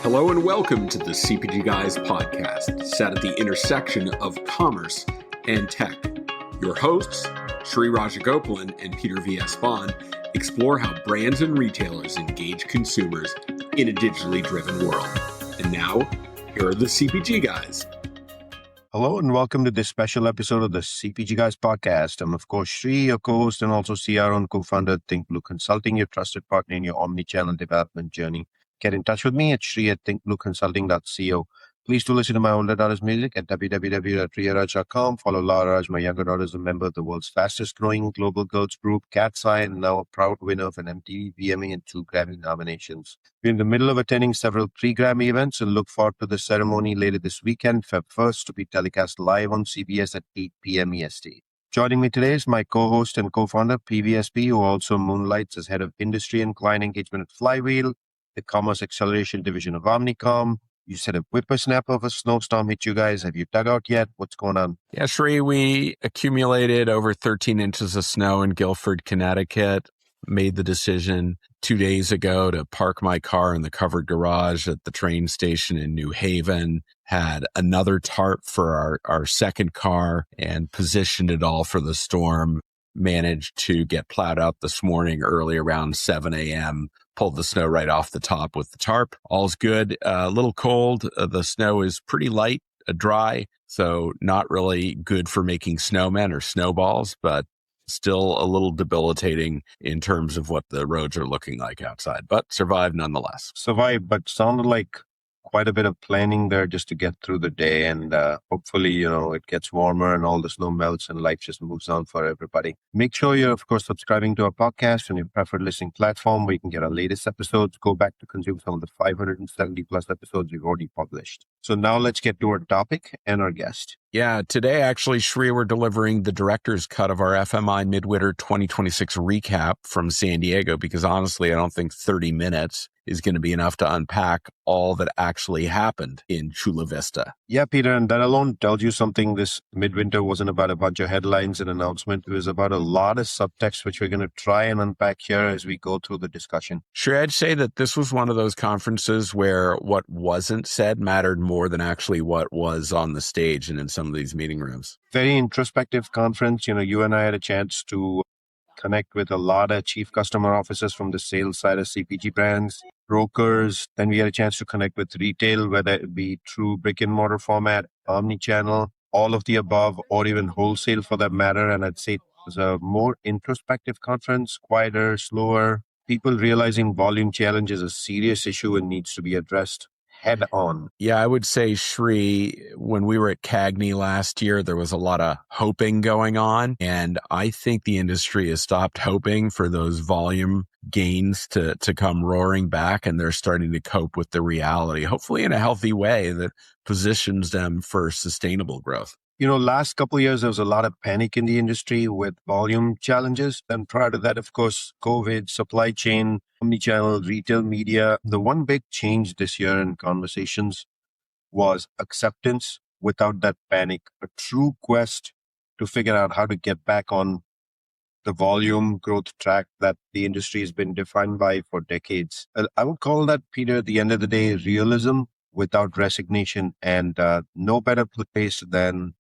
Hello and welcome to the CPG Guys podcast, set at the intersection of commerce and tech. Your hosts, Sri Rajagopalan and Peter V.S. Bond, explore how brands and retailers engage consumers in a digitally driven world. And now, here are the CPG Guys. Hello and welcome to this special episode of the CPG Guys podcast. I'm, of course, Sri, your co-host and also CRO and co-founder of ThinkBlue Consulting, your trusted partner in your omni-channel development journey. Get in touch with me at sri@thinkblueconsulting.co. Please do listen to my older daughter's music at www.riyaraj.com. Follow Lara Raj, my younger daughter, is a member of the world's fastest growing global girls group, Cat's Eye, and now a proud winner of an MTV VMA and 2 Grammy nominations. We're in the middle of attending several pre-Grammy events and look forward to the ceremony later this weekend, Feb 1st, to be telecast live on CBS at 8 p.m. EST. Joining me today is my co-host and co-founder, PVSP, who also moonlights as head of industry and client engagement at Flywheel, the commerce acceleration division of Omnicom. You said a whippersnapper of a snowstorm hit you guys. Have you dug out yet? What's going on? Yeah, Sri, we accumulated over 13 inches of snow in Guilford, Connecticut. Made the decision 2 days ago to park my car in the covered garage at the train station in New Haven. Had another tarp for our second car and positioned it all for the storm. Managed to get plowed out this morning early around 7 a.m. Pulled the snow right off the top with the tarp. All's good. A little cold. The snow is pretty light, dry, so not really good for making snowmen or snowballs, but still a little debilitating in terms of what the roads are looking like outside, but survived nonetheless. Survived, but sounded like quite a bit of planning there just to get through the day. And hopefully, it gets warmer and all the snow melts and life just moves on for everybody. Make sure you're, of course, subscribing to our podcast on your preferred listening platform where you can get our latest episodes. Go back to consume some of the 570 plus episodes we've already published. So now let's get to our topic and our guest. Yeah, today, actually, Sri, we're delivering the director's cut of our FMI Midwinter 2026 recap from San Diego, because honestly, I don't think 30 minutes is going to be enough to unpack all that actually happened in Chula Vista. Yeah, Peter, and that alone tells you something. This Midwinter wasn't about a bunch of headlines and announcements. It was about a lot of subtext, which we're going to try and unpack here as we go through the discussion. Sure, I'd say that this was one of those conferences where what wasn't said mattered more than actually what was on the stage and in some of these meeting rooms. Very introspective conference. You and I had a chance to connect with a lot of chief customer officers from the sales side of CPG brands, brokers. Then we had a chance to connect with retail, whether it be true brick and mortar format, omni-channel, all of the above, or even wholesale for that matter. And I'd say it was a more introspective conference, quieter, slower, people realizing volume challenge is a serious issue and needs to be addressed head on. Yeah, I would say, Sri, when we were at CAGNY last year, there was a lot of hoping going on. And I think the industry has stopped hoping for those volume gains to come roaring back. And they're starting to cope with the reality, hopefully in a healthy way that positions them for sustainable growth. Last couple of years, there was a lot of panic in the industry with volume challenges. And prior to that, of course, COVID, supply chain, omnichannel, retail media. The one big change this year in conversations was acceptance without that panic, a true quest to figure out how to get back on the volume growth track that the industry has been defined by for decades. I would call that, Peter, at the end of the day, realism without resignation, and no better place than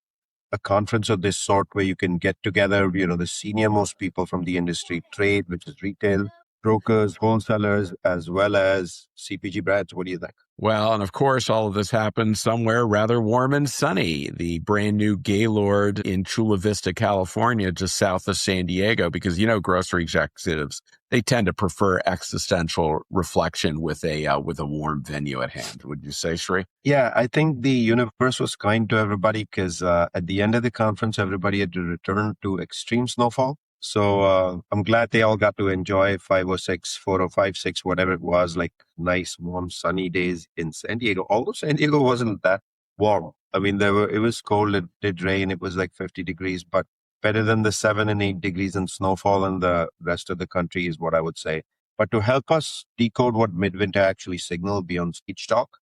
a conference of this sort where you can get together, the senior most people from the industry, trade, which is retail, brokers, wholesalers, as well as CPG brands. What do you think? Well, and of course, all of this happened somewhere rather warm and sunny, the brand new Gaylord in Chula Vista, California, just south of San Diego, because, grocery executives, they tend to prefer existential reflection with a warm venue at hand. Would you say, Sri? Yeah, I think the universe was kind to everybody because at the end of the conference, everybody had to return to extreme snowfall. So I'm glad they all got to enjoy 5 or 6, 4 or 5, 6, whatever it was, like nice, warm, sunny days in San Diego. Although San Diego wasn't that warm. I mean, it was cold, it did rain, it was like 50 degrees, but better than the 7 and 8 degrees in snowfall in the rest of the country is what I would say. But to help us decode what Midwinter actually signaled beyond speech talk,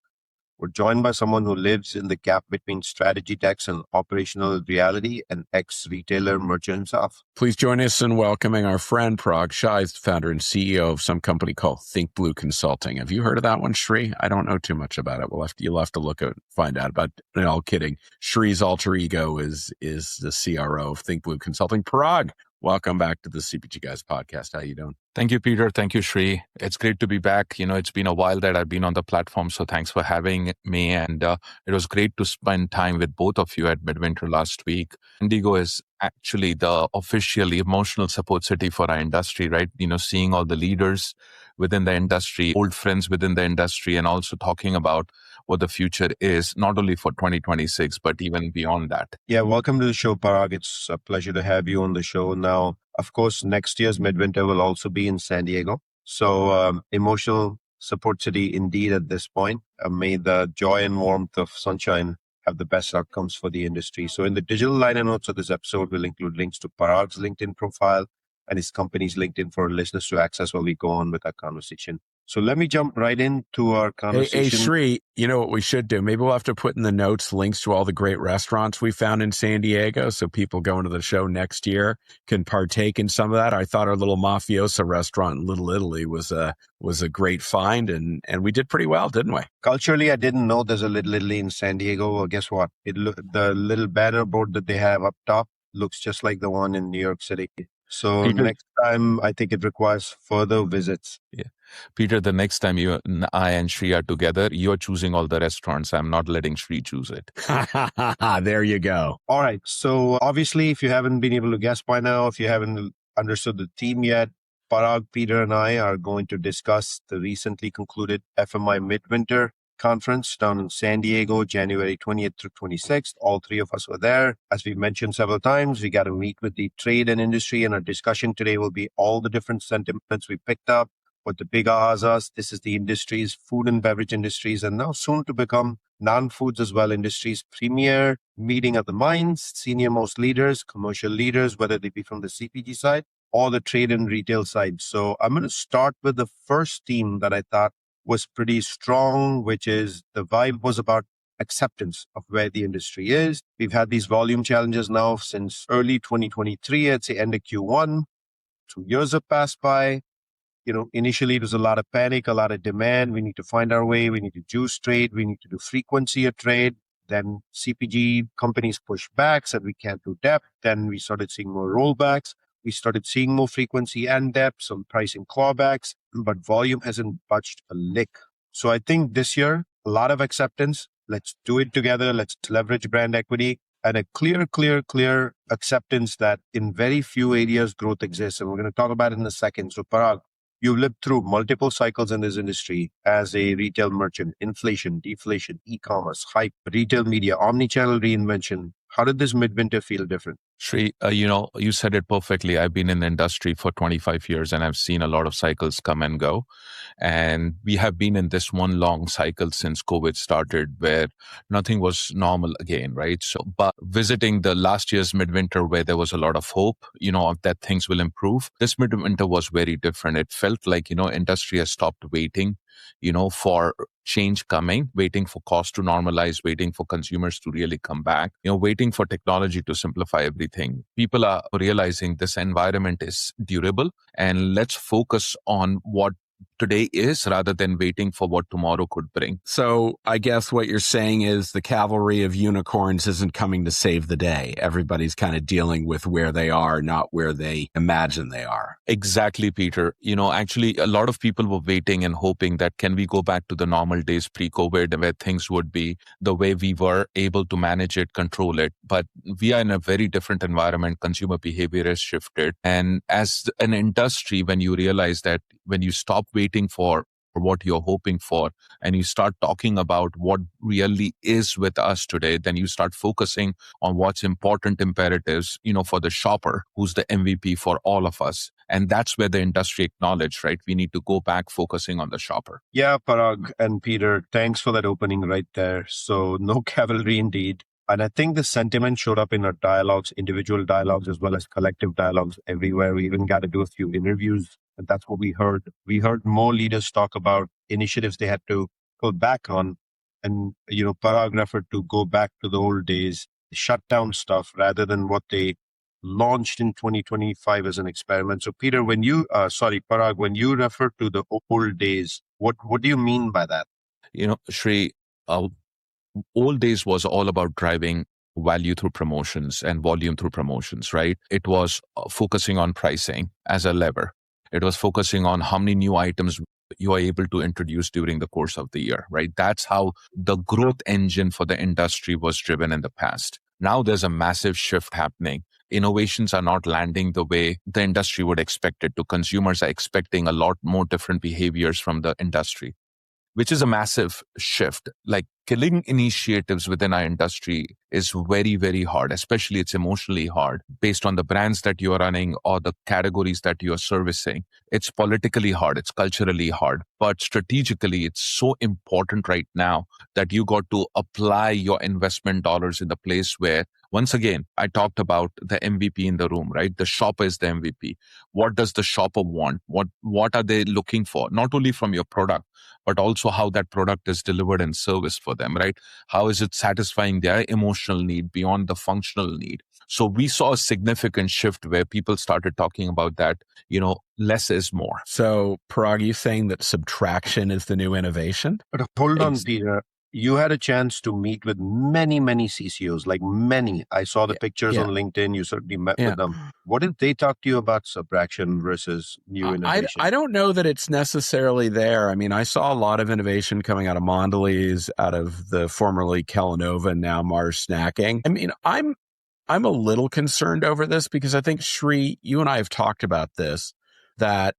We're joined by someone who lives in the gap between strategy decks and operational reality, an ex-retailer merchant himself. Please join us in welcoming our friend Parag Shah. He's the founder and CEO of some company called ThinkBlue Consulting. Have you heard of that one, Shri? I don't know too much about it. You'll have to look at find out about it. No, all kidding. Shri's alter ego is the CRO of ThinkBlue Consulting. Parag, welcome back to the CPG Guys podcast. How you doing? Thank you, Peter. Thank you, Shri. It's great to be back. It's been a while that I've been on the platform, so thanks for having me. And it was great to spend time with both of you at Midwinter last week. Indigo is actually the official emotional support city for our industry, right? Seeing all the leaders within the industry, old friends within the industry, and also talking about what the future is, not only for 2026, but even beyond that. Yeah, welcome to the show, Parag. It's a pleasure to have you on the show. Now, of course, next year's Midwinter will also be in San Diego. So emotional support city indeed at this point. May the joy and warmth of sunshine have the best outcomes for the industry. So in the digital liner notes of this episode, we'll include links to Parag's LinkedIn profile and his company's LinkedIn for listeners to access while we go on with our conversation. So let me jump right into our conversation. Hey, Shri, you know what we should do? Maybe we'll have to put in the notes links to all the great restaurants we found in San Diego so people going to the show next year can partake in some of that. I thought our little mafiosa restaurant in Little Italy was a great find, and we did pretty well, didn't we? Culturally, I didn't know there's a Little Italy in San Diego. Well, guess what? The little banner board that they have up top looks just like the one in New York City. So Peter, next time, I think it requires further visits. Yeah. Peter, the next time I and Shri are together, you're choosing all the restaurants. I'm not letting Shri choose it. There you go. All right. So obviously, if you haven't been able to guess by now, if you haven't understood the theme yet, Parag, Peter, and I are going to discuss the recently concluded FMI Midwinter Conference down in San Diego, January 20th through 26th. All three of us were there. As we've mentioned several times, we got to meet with the trade and industry, and our discussion today will be all the different sentiments we picked up, what the big ahas are. This is the industries, food and beverage industries, and now soon to become non-foods as well industries premier meeting of the minds, senior most leaders, commercial leaders, whether they be from the CPG side or the trade and retail side. So I'm going to start with the first theme that I thought was pretty strong, which is the vibe was about acceptance of where the industry is. We've had these volume challenges now since early 2023, I'd say end of Q1. 2 years have passed by. Initially it was a lot of panic, a lot of demand. We need to find our way. We need to juice trade. We need to do frequency of trade. Then CPG companies pushed back, said we can't do depth. Then we started seeing more rollbacks. We started seeing more frequency and depth, some pricing clawbacks, but volume hasn't budged a lick. So I think this year, a lot of acceptance. Let's do it together. Let's leverage brand equity and a clear acceptance that in very few areas growth exists. And we're going to talk about it in a second. So Parag, you've lived through multiple cycles in this industry as a retail merchant, inflation, deflation, e-commerce, hype, retail media, omni-channel reinvention. How did this Midwinter feel different? Shri, you said it perfectly. I've been in the industry for 25 years and I've seen a lot of cycles come and go. And we have been in this one long cycle since COVID started where nothing was normal again, right? So, but visiting the last year's Midwinter where there was a lot of hope, that things will improve. This Midwinter was very different. It felt like, industry has stopped waiting, for change coming, waiting for cost to normalize, waiting for consumers to really come back, waiting for technology to simplify everything. People are realizing this environment is durable and let's focus on what today is rather than waiting for what tomorrow could bring. So I guess what you're saying is the cavalry of unicorns isn't coming to save the day. Everybody's kind of dealing with where they are, not where they imagine they are. Exactly, Peter. Actually, a lot of people were waiting and hoping that can we go back to the normal days pre-COVID where things would be the way we were able to manage it, control it. But we are in a very different environment. Consumer behavior has shifted. And as an industry, when you realize that when you stop waiting for what you're hoping for and you start talking about what really is with us today, then you start focusing on what's important imperatives, for the shopper who's the MVP for all of us. And that's where the industry acknowledged, right? We need to go back focusing on the shopper. Yeah, Parag and Peter, thanks for that opening right there. So no cavalry indeed. And I think the sentiment showed up in our dialogues, individual dialogues, as well as collective dialogues everywhere. We even got to do a few interviews. And that's what we heard. We heard more leaders talk about initiatives they had to pull back on And, Parag referred to go back to the old days, shut down stuff rather than what they launched in 2025 as an experiment. So Peter, Parag, when you refer to the old days, what do you mean by that? Shri, old days was all about driving value through promotions and volume through promotions, right? It was focusing on pricing as a lever. It was focusing on how many new items you are able to introduce during the course of the year, right? That's how the growth engine for the industry was driven in the past. Now there's a massive shift happening. Innovations are not landing the way the industry would expect it to. Consumers are expecting a lot more different behaviors from the industry, which is a massive shift. Like killing initiatives within our industry is very, very hard, especially it's emotionally hard based on the brands that you are running or the categories that you are servicing. It's politically hard. It's culturally hard, but strategically, it's so important right now that you got to apply your investment dollars in the place where, once again, I talked about the MVP in the room, right? The shopper is the MVP. What does the shopper want? What are they looking for? Not only from your product, but also how that product is delivered and serviced for them, right? How is it satisfying their emotional need beyond the functional need? So we saw a significant shift where people started talking about that, less is more. So Parag, you saying that subtraction is the new innovation? But hold on, Peter. You had a chance to meet with many, many CCOs, like many. I saw the pictures on LinkedIn. You certainly met with them. What did they talk to you about subtraction versus new innovation? I don't know that it's necessarily there. I mean, I saw a lot of innovation coming out of Mondelez, out of the formerly Kellanova, now Mars Snacking. I mean, I'm a little concerned over this because I think, Shri, you and I have talked about this, that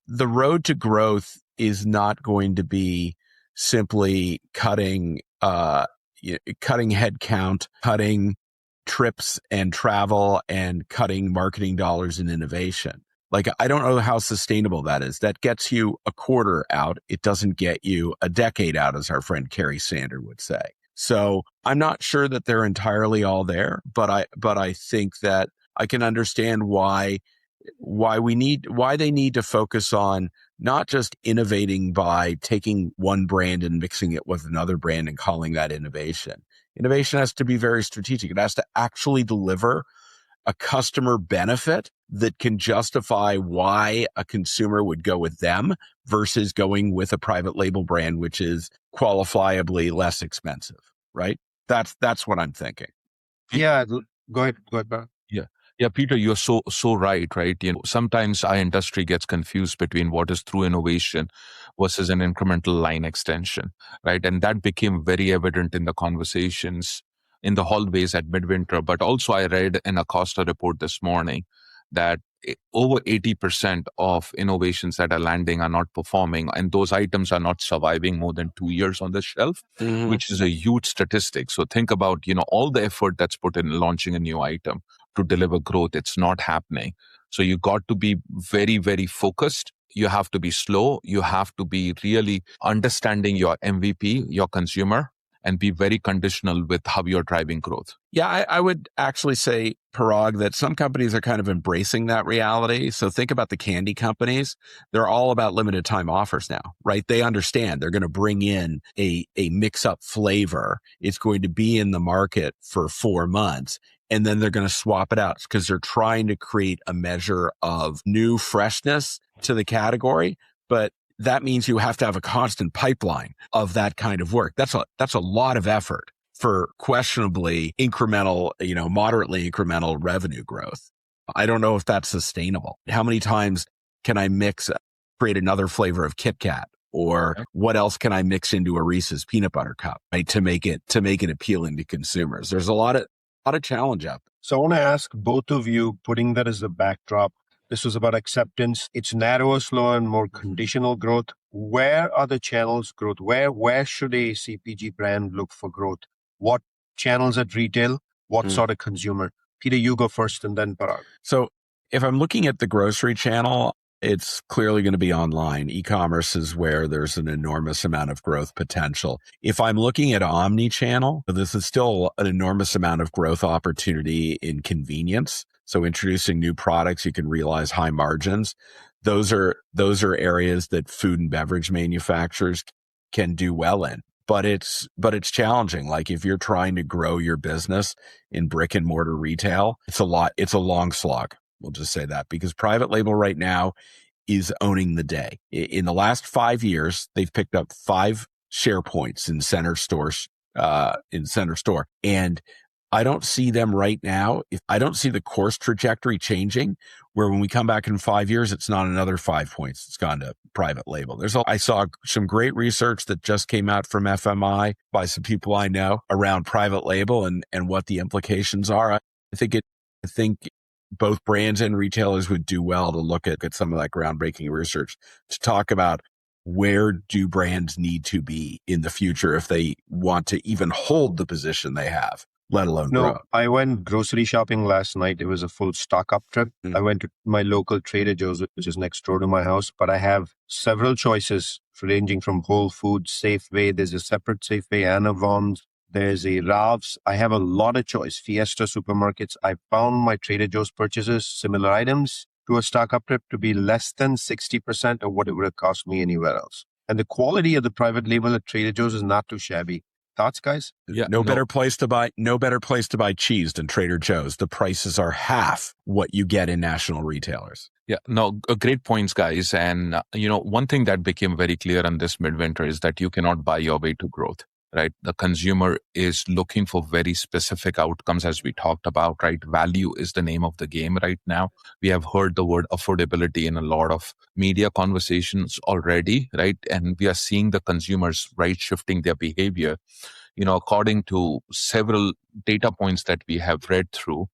the road to growth is not going to be simply cutting headcount, cutting trips and travel, and cutting marketing dollars in innovation. Like, I don't know how sustainable that is. That gets you a quarter out. It doesn't get you a decade out, as our friend Carrie Sander would say. So I'm not sure that they're entirely all there, but I think that I can understand why they need to focus on not just innovating by taking one brand and mixing it with another brand and calling that innovation. Innovation has to be very strategic. It has to actually deliver a customer benefit that can justify why a consumer would go with them versus going with a private label brand, which is qualifiably less expensive, right? That's what I'm thinking. Yeah, go ahead, Bob. Yeah, Peter, you're so right? Sometimes our industry gets confused between what is true innovation versus an incremental line extension, right? And that became very evident in the conversations in the hallways at Midwinter. But also I read in a Costa report this morning that over 80% of innovations that are landing are not performing, and those items are not surviving more than 2 years on the shelf, which is a huge statistic. So think about, all the effort that's put in launching a new item to deliver growth. It's not happening. So you got to be very, very focused. You have to be slow. You have to be really understanding your MVP, your consumer, and be very conditional with how you're driving growth. Yeah, I would actually say, Parag, that some companies are kind of embracing that reality. So think about the candy companies. They're all about limited time offers now, right? They understand they're going to bring in a mix-up flavor. It's going to be in the market for 4 months, and then they're going to swap it out because they're trying to create a measure of new freshness to the category. But that means you have to have a constant pipeline of that kind of work. That's a lot of effort for questionably incremental, moderately incremental revenue growth. I don't know if that's sustainable. How many times can I create another flavor of Kit Kat? Or what else can I mix into a Reese's peanut butter cup, right, to make it appealing to consumers? There's a lot of challenge out there. So I want to ask both of you, putting that as a backdrop, this was about acceptance. It's narrower, slower, and more conditional growth. Where are the channels growth? Where should a CPG brand look for growth? What channels at retail? What sort of consumer? Peter, you go first and then Parag. So if I'm looking at the grocery channel, it's clearly going to be online. E-commerce is where there's an enormous amount of growth potential. If I'm looking at omni-channel, this is still an enormous amount of growth opportunity in convenience. So introducing new products, you can realize high margins. Those are areas that food and beverage manufacturers can do well in. but it's challenging. Like if you're trying to grow your business in brick and mortar retail, it's a long slog. We'll just say that, because private label right now is owning the day. In the last 5 years, they've picked up 5 share points in center stores, and I don't see them right now. I don't see the course trajectory changing where when we come back in 5 years, it's not another 5 points. It's gone to private label. I saw some great research that just came out from FMI by some people I know around private label and what the implications are. I think both brands and retailers would do well to look at some of that groundbreaking research to talk about where do brands need to be in the future if they want to even hold the position they have, let alone grow. I went grocery shopping last night. It was a full stock-up trip. I went to my local Trader Joe's, which is next door to my house, but I have several choices ranging from Whole Foods, Safeway. There's a separate Safeway, Anna Vaughn's. There's a Ralph's. I have a lot of choice. Fiesta supermarkets. I found my Trader Joe's purchases, similar items to a stock-up trip, to be less than 60% of what it would have cost me anywhere else. And the quality of the private label at Trader Joe's is not too shabby. Thoughts, guys? Yeah, no better place to buy cheese than Trader Joe's. The prices are half what you get in national retailers. Yeah, no, great points, guys. And, one thing that became very clear on this midwinter is that you cannot buy your way to growth, right? The consumer is looking for very specific outcomes, as we talked about, right? Value is the name of the game right now. We have heard the word affordability in a lot of media conversations already, right? And we are seeing the consumers, right, shifting their behavior. According to several data points that we have read through,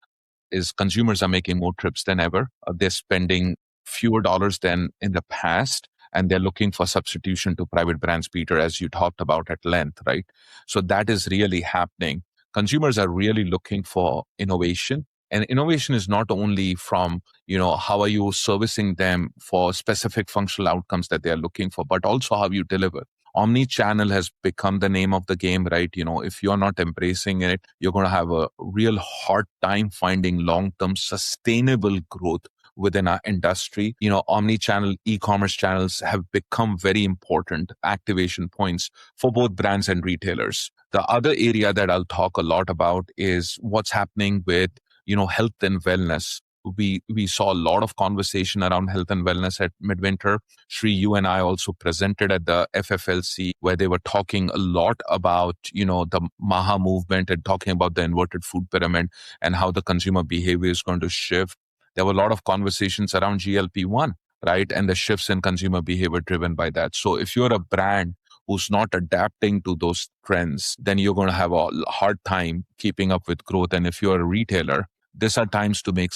is consumers are making more trips than ever. They're spending fewer dollars than in the past, and they're looking for substitution to private brands, Peter, as you talked about at length, right? So that is really happening. Consumers are really looking for innovation. And innovation is not only from, how are you servicing them for specific functional outcomes that they're looking for, but also how you deliver. Omni-channel has become the name of the game, right? If you're not embracing it, you're going to have a real hard time finding long-term sustainable growth within our industry. Omni-channel e-commerce channels have become very important activation points for both brands and retailers. The other area that I'll talk a lot about is what's happening with, health and wellness. We saw a lot of conversation around health and wellness at Midwinter. Shri, you and I also presented at the FFLC, where they were talking a lot about, the MAHA movement and talking about the inverted food pyramid and how the consumer behavior is going to shift. There were a lot of conversations around GLP-1, right? And the shifts in consumer behavior driven by that. So if you're a brand who's not adapting to those trends, then you're going to have a hard time keeping up with growth. And if you're a retailer, these are times to make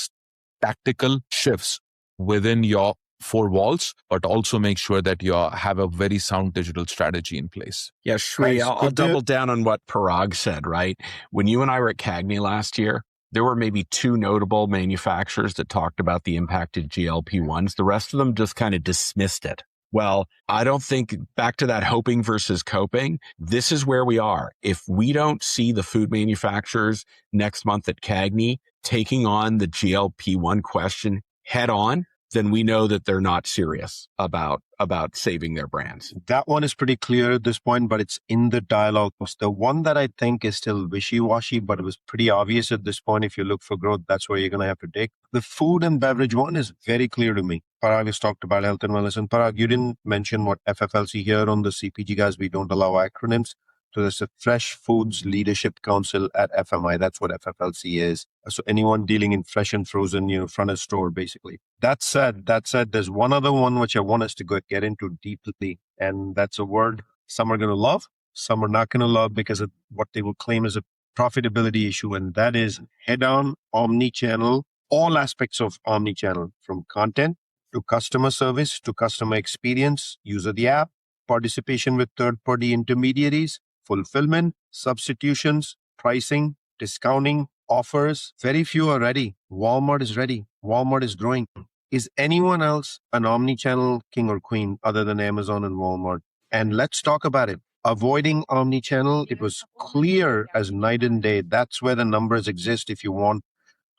tactical shifts within your 4 walls, but also make sure that you have a very sound digital strategy in place. Yeah, Shri, I'll double down on what Parag said, right? When you and I were at CAGNY last year, there were maybe 2 notable manufacturers that talked about the impact of GLP-1s. The rest of them just kind of dismissed it. Well, I don't think, back to that hoping versus coping, this is where we are. If we don't see the food manufacturers next month at CAGNY taking on the GLP-1 question head on, then we know that they're not serious about saving their brands. That one is pretty clear at this point, but it's in the dialogue. The one that I think is still wishy-washy, but it was pretty obvious at this point. If you look for growth, that's where you're going to have to dig. The food and beverage one is very clear to me. Parag has talked about health and wellness. And Parag, you didn't mention what FFLC here on the CPG Guys. We don't allow acronyms. So there's a Fresh Foods Leadership Council at FMI. That's what FFLC is. So anyone dealing in fresh and frozen, front of store, basically. That said, there's one other one which I want us to get into deeply. And that's a word some are going to love, some are not going to love because of what they will claim is a profitability issue. And that is head-on omni-channel, all aspects of omni-channel, from content to customer service to customer experience, use of the app, participation with third-party intermediaries, fulfillment, substitutions, pricing, discounting, offers. Very few are ready. Walmart is ready. Walmart is growing. Is anyone else an omni-channel king or queen other than Amazon and Walmart? And let's talk about it. Avoiding omni-channel, it was clear as night and day. That's where the numbers exist if you want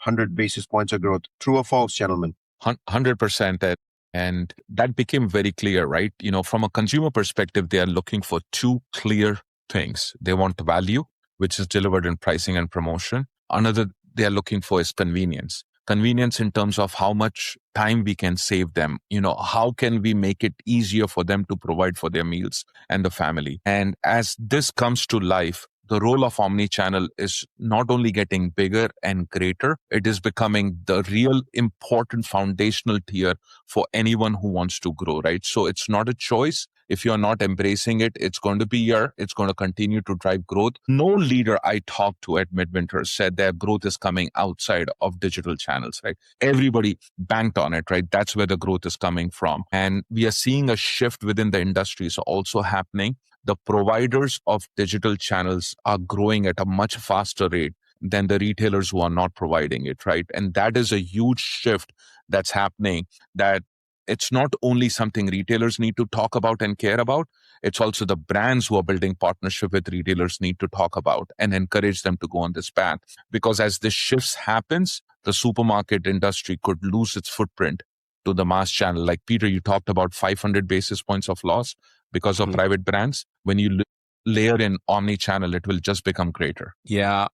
100 basis points of growth. True or false, gentlemen? 100%. And that became very clear, right? From a consumer perspective, they are looking for 2 clear things. They want value, which is delivered in pricing and promotion. Another they are looking for is convenience. Convenience in terms of how much time we can save them. How can we make it easier for them to provide for their meals and the family? And as this comes to life, the role of omnichannel is not only getting bigger and greater, it is becoming the real important foundational tier for anyone who wants to grow, right? So it's not a choice. If you're not embracing it, it's going to be here. It's going to continue to drive growth. No leader I talked to at Midwinter said their growth is coming outside of digital channels, right? Everybody banked on it, right? That's where the growth is coming from. And we are seeing a shift within the industries also happening. The providers of digital channels are growing at a much faster rate than the retailers who are not providing it, right? And that is a huge shift that's happening, that it's not only something retailers need to talk about and care about, it's also the brands who are building partnership with retailers need to talk about and encourage them to go on this path. Because as this shifts happens, the supermarket industry could lose its footprint to the mass channel. Like Peter, you talked about 500 basis points of loss because of private brands. When you layer in omni-channel, it will just become greater. Yeah.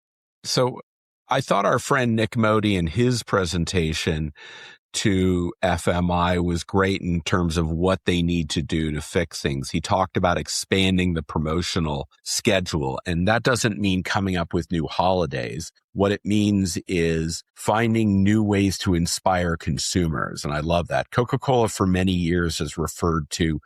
So I thought our friend Nick Modi in his presentation to FMI was great in terms of what they need to do to fix things. He talked about expanding the promotional schedule, and that doesn't mean coming up with new holidays. What it means is finding new ways to inspire consumers. And I love that. Coca-Cola for many years has referred to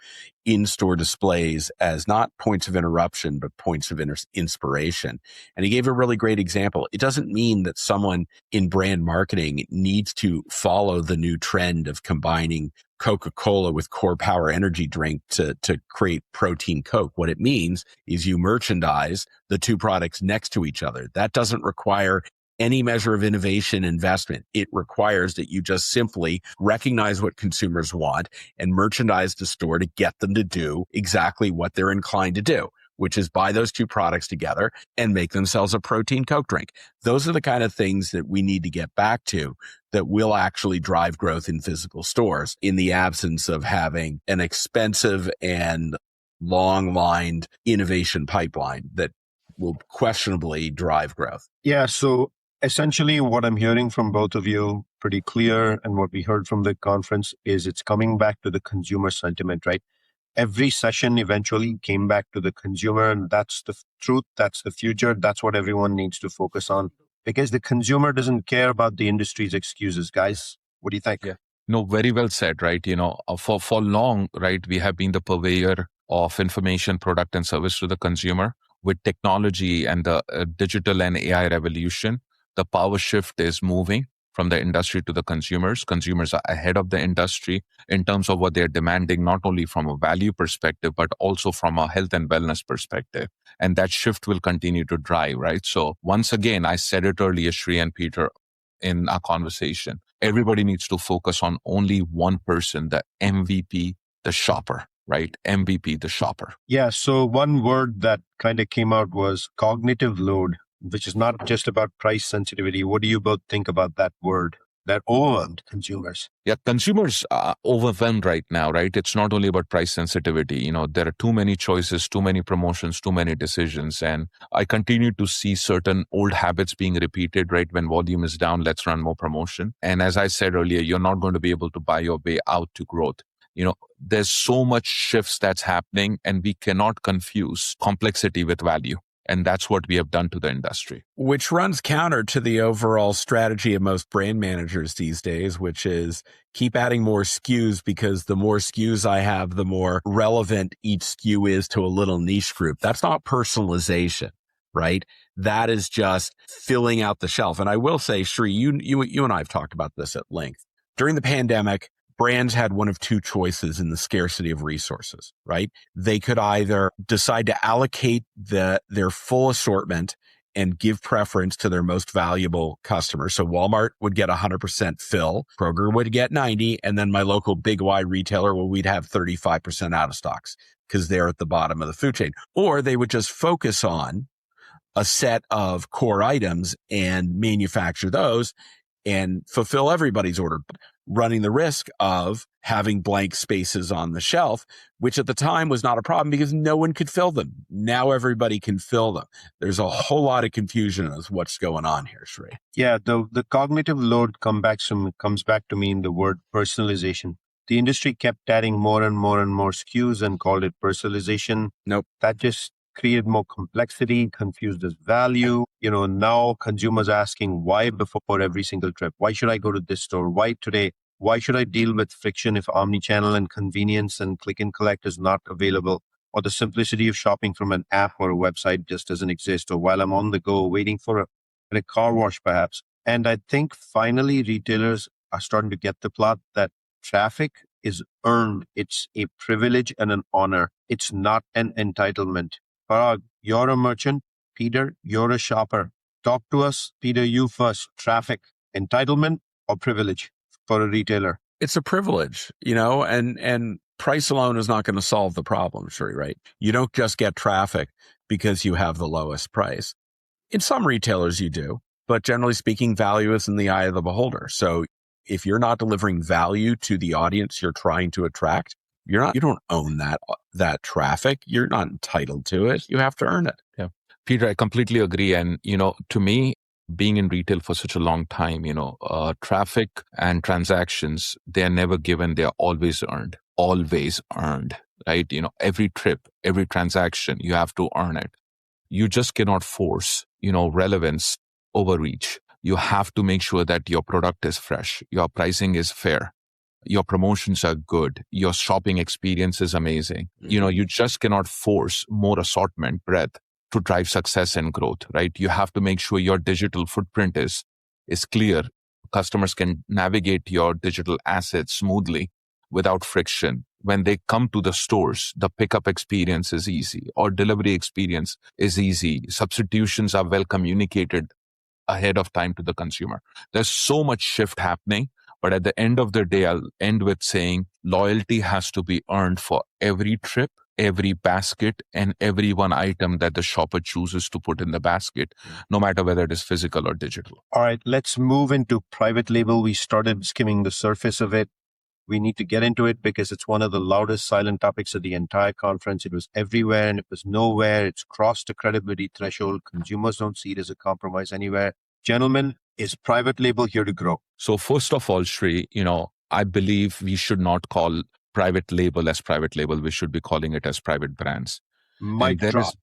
in-store displays as not points of interruption, but points of inspiration. And he gave a really great example. It doesn't mean that someone in brand marketing needs to follow the new trend of combining Coca-Cola with Core Power energy drink to create protein Coke. What it means is you merchandise the two products next to each other. That doesn't require any measure of innovation investment. It requires that you just simply recognize what consumers want and merchandise the store to get them to do exactly what they're inclined to do, which is buy those two products together and make themselves a protein Coke drink. Those are the kind of things that we need to get back to that will actually drive growth in physical stores in the absence of having an expensive and long-lined innovation pipeline that will questionably drive growth. Yeah. So essentially what I'm hearing from both of you, pretty clear, and what we heard from the conference is it's coming back to the consumer sentiment, right? Every session eventually came back to the consumer, and that's the truth. That's the future. That's what everyone needs to focus on, because the consumer doesn't care about the industry's excuses. Guys, what do you think? Yeah. No, very well said, right? For long, right, we have been the purveyor of information, product, and service to the consumer. With technology and the digital and AI revolution, the power shift is moving from the industry to the consumers. Consumers are ahead of the industry in terms of what they're demanding, not only from a value perspective, but also from a health and wellness perspective. And that shift will continue to drive, right? So once again, I said it earlier, Shri and Peter, in our conversation, everybody needs to focus on only one person, the MVP, the shopper, right? MVP, the shopper. Yeah. So one word that kind of came out was cognitive load, which is not just about price sensitivity. What do you both think about that word that overwhelmed consumers? Yeah, consumers are overwhelmed right now, right? It's not only about price sensitivity. There are too many choices, too many promotions, too many decisions. And I continue to see certain old habits being repeated, right? When volume is down, let's run more promotion. And as I said earlier, you're not going to be able to buy your way out to growth. There's so much shifts that's happening, and we cannot confuse complexity with value. And that's what we have done to the industry. Which runs counter to the overall strategy of most brand managers these days, which is keep adding more SKUs, because the more SKUs I have, the more relevant each SKU is to a little niche group. That's not personalization, right? That is just filling out the shelf. And I will say, Shri, you and I have talked about this at length. During the pandemic, brands had one of two choices in the scarcity of resources, right? They could either decide to allocate their full assortment and give preference to their most valuable customers. So Walmart would get 100% fill, Kroger would get 90, and then my local Big Y retailer, we'd have 35% out of stocks because they're at the bottom of the food chain. Or they would just focus on a set of core items and manufacture those and fulfill everybody's order, running the risk of having blank spaces on the shelf, which at the time was not a problem because no one could fill them. Now everybody can fill them. There's a whole lot of confusion as what's going on here, Sri. Yeah, the cognitive load comes back to me in the word personalization. The industry kept adding more and more and more SKUs and called it personalization. Nope. That just created more complexity, confused as value. Now consumers are asking why before every single trip. Why should I go to this store? Why today? Why should I deal with friction if omnichannel and convenience and click and collect is not available? Or the simplicity of shopping from an app or a website just doesn't exist? Or while I'm on the go waiting for a car wash perhaps. And I think finally retailers are starting to get the plot that traffic is earned. It's a privilege and an honor. It's not an entitlement. Parag, you're a merchant. Peter, you're a shopper. Talk to us. Peter, you first. Traffic, entitlement or privilege for a retailer? It's a privilege, and price alone is not going to solve the problem, Sri, right? You don't just get traffic because you have the lowest price. In some retailers you do, but generally speaking, value is in the eye of the beholder. So if you're not delivering value to the audience you're trying to attract, you don't own that traffic. You're not entitled to it. You have to earn it. Yeah. Peter, I completely agree. And, to me, being in retail for such a long time, traffic and transactions, they are never given. They are always earned, right? Every trip, every transaction, you have to earn it. You just cannot force, relevance, overreach. You have to make sure that your product is fresh, your pricing is fair, your promotions are good, your shopping experience is amazing. You just cannot force more assortment breadth to drive success and growth, right? You have to make sure your digital footprint is clear. Customers can navigate your digital assets smoothly without friction. When they come to the stores, the pickup experience is easy or delivery experience is easy. Substitutions are well communicated ahead of time to the consumer. There's so much shift happening, but at the end of the day, I'll end with saying loyalty has to be earned for every trip, every basket, and every one item that the shopper chooses to put in the basket, no matter whether it is physical or digital. All right, let's move into private label. We started skimming the surface of it. We need to get into it because it's one of the loudest silent topics of the entire conference. It was everywhere and it was nowhere. It's crossed the credibility threshold. Consumers don't see it as a compromise anywhere. Gentlemen, is private label here to grow? So first of all, Sri, I believe we should not call private label as private label. We should be calling it as private brands. There's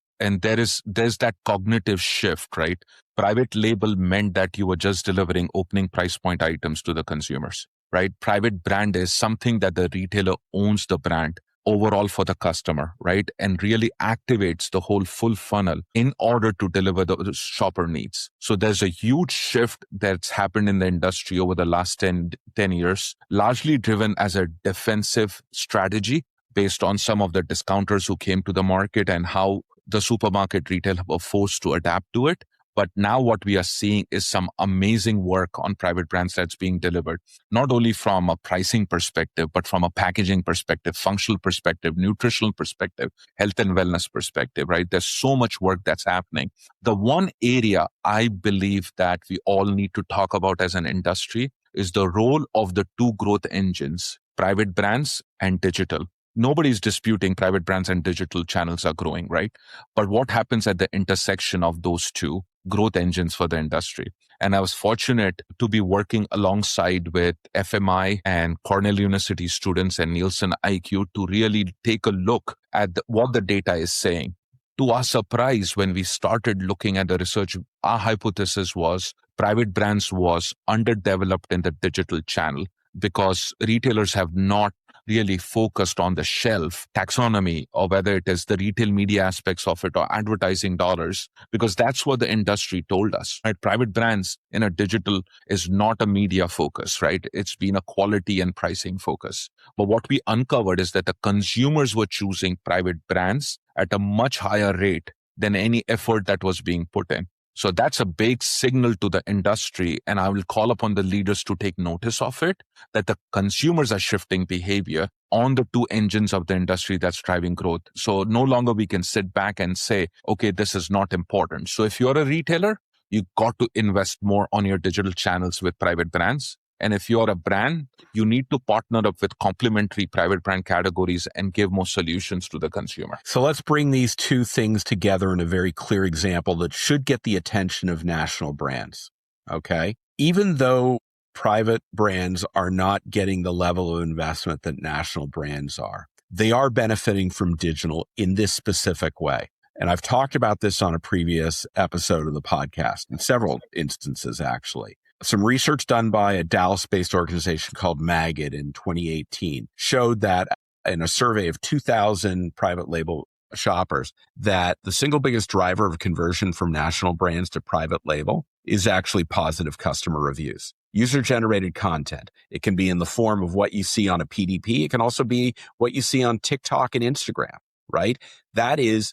that cognitive shift, right? Private label meant that you were just delivering opening price point items to the consumers, right? Private brand is something that the retailer owns the brand overall for the customer, right? And really activates the whole full funnel in order to deliver the shopper needs. So there's a huge shift that's happened in the industry over the last 10 years, largely driven as a defensive strategy based on some of the discounters who came to the market and how the supermarket retail were forced to adapt to it. But now what we are seeing is some amazing work on private brands that's being delivered, not only from a pricing perspective, but from a packaging perspective, functional perspective, nutritional perspective, health and wellness perspective, right? There's so much work that's happening. The one area I believe that we all need to talk about as an industry is the role of the two growth engines, private brands and digital. Nobody's disputing private brands and digital channels are growing, right? But what happens at the intersection of those two growth engines for the industry? And I was fortunate to be working alongside with FMI and Cornell University students and Nielsen IQ to really take a look at what the data is saying. To our surprise, when we started looking at the research, our hypothesis was private brands was underdeveloped in the digital channel because retailers have not really focused on the shelf taxonomy or whether it is the retail media aspects of it or advertising dollars, because that's what the industry told us, right? Private brands in a digital is not a media focus, right? It's been a quality and pricing focus. But what we uncovered is that the consumers were choosing private brands at a much higher rate than any effort that was being put in. So that's a big signal to the industry, and I will call upon the leaders to take notice of it, that the consumers are shifting behavior on the two engines of the industry that's driving growth. So no longer we can sit back and say, okay, this is not important. So if you're a retailer, you got to invest more on your digital channels with private brands. And if you're a brand, you need to partner up with complementary private brand categories and give more solutions to the consumer. So let's bring these two things together in a very clear example that should get the attention of national brands. Okay. Even though private brands are not getting the level of investment that national brands are, they are benefiting from digital in this specific way. And I've talked about this on a previous episode of the podcast in several instances, actually. Some research done by a Dallas-based organization called Magid in 2018 showed that in a survey of 2,000 private label shoppers, that the single biggest driver of conversion from national brands to private label is actually positive customer reviews. User-generated content. It can be in the form of what you see on a PDP. It can also be what you see on TikTok and Instagram, right? That is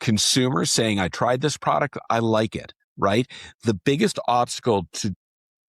consumers saying, I tried this product, I like it, right? The biggest obstacle to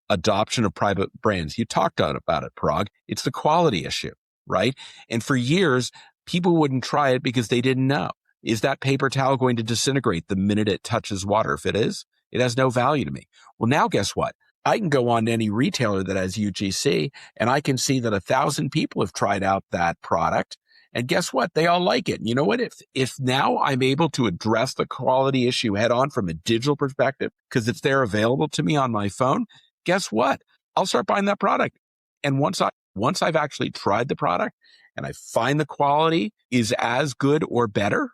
adoption of private brands, you talked about it, Parag, it's the quality issue, right? And for years, people wouldn't try it because they didn't know. Is that paper towel going to disintegrate the minute it touches water? If it is, it has no value to me. Well, now guess what? I can go on to any retailer that has UGC and I can see that 1,000 people have tried out that product. And guess what? They all like it. And you know what? If now I'm able to address the quality issue head on from a digital perspective, because it's there available to me on my phone, guess what? I'll start buying that product. And once I've actually tried the product and I find the quality is as good or better,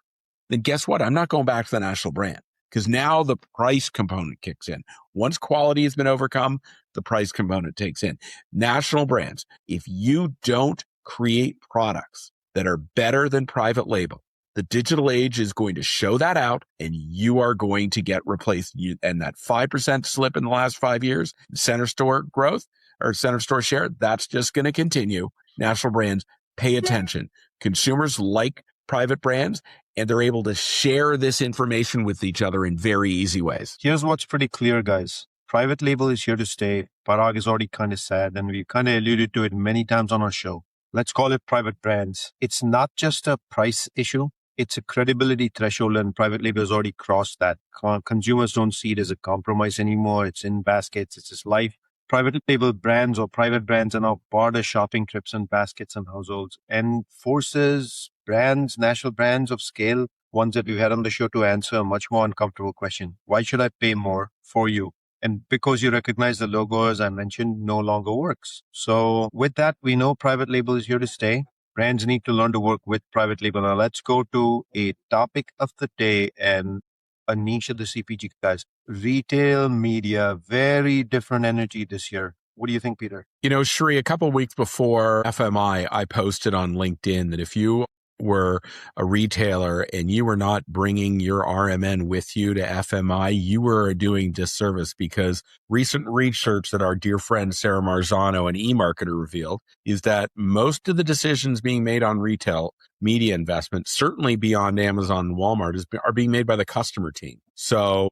then guess what? I'm not going back to the national brand because now the price component kicks in. Once quality has been overcome, the price component takes in. National brands, if you don't create products that are better than private label, the digital age is going to show that out and you are going to get replaced. And that 5% slip in the last 5 years, center store growth or center store share, that's just going to continue. National brands, pay attention. Consumers like private brands and they're able to share this information with each other in very easy ways. Here's what's pretty clear, guys. Private label is here to stay. Parag is already kind of said, and we kind of alluded to it many times on our show. Let's call it private brands. It's not just a price issue. It's a credibility threshold, and private label has already crossed that. Consumers don't see it as a compromise anymore. It's in baskets. It's just life. Private label brands or private brands are now part of shopping trips and baskets and households, and forces brands, national brands of scale, ones that we've had on the show, to answer a much more uncomfortable question. Why should I pay more for you? And because you recognize the logo, as I mentioned, no longer works. So with that, we know private label is here to stay. Brands need to learn to work with private label. Now let's go to a topic of the day and a niche of the CPG guys. Retail media, very different energy this year. What do you think, Peter? You know, Shri, a couple of weeks before FMI, I posted on LinkedIn that if you were a retailer and you were not bringing your RMN with you to FMI, you were doing disservice, because recent research that our dear friend Sarah Marzano and eMarketer revealed is that most of the decisions being made on retail media investment, certainly beyond Amazon and Walmart, are being made by the customer team. So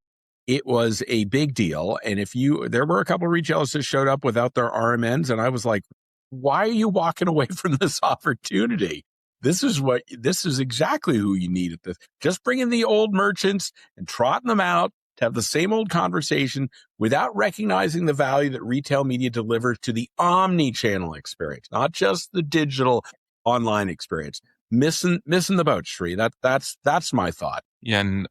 it was a big deal. And there were a couple of retailers that showed up without their RMNs. And I was like, why are you walking away from this opportunity? This is exactly who you need at this. Just bring in the old merchants and trotting them out to have the same old conversation without recognizing the value that retail media delivers to the omni-channel experience, not just the digital online experience. Missing the boat, Shri. That's my thought. Yeah, and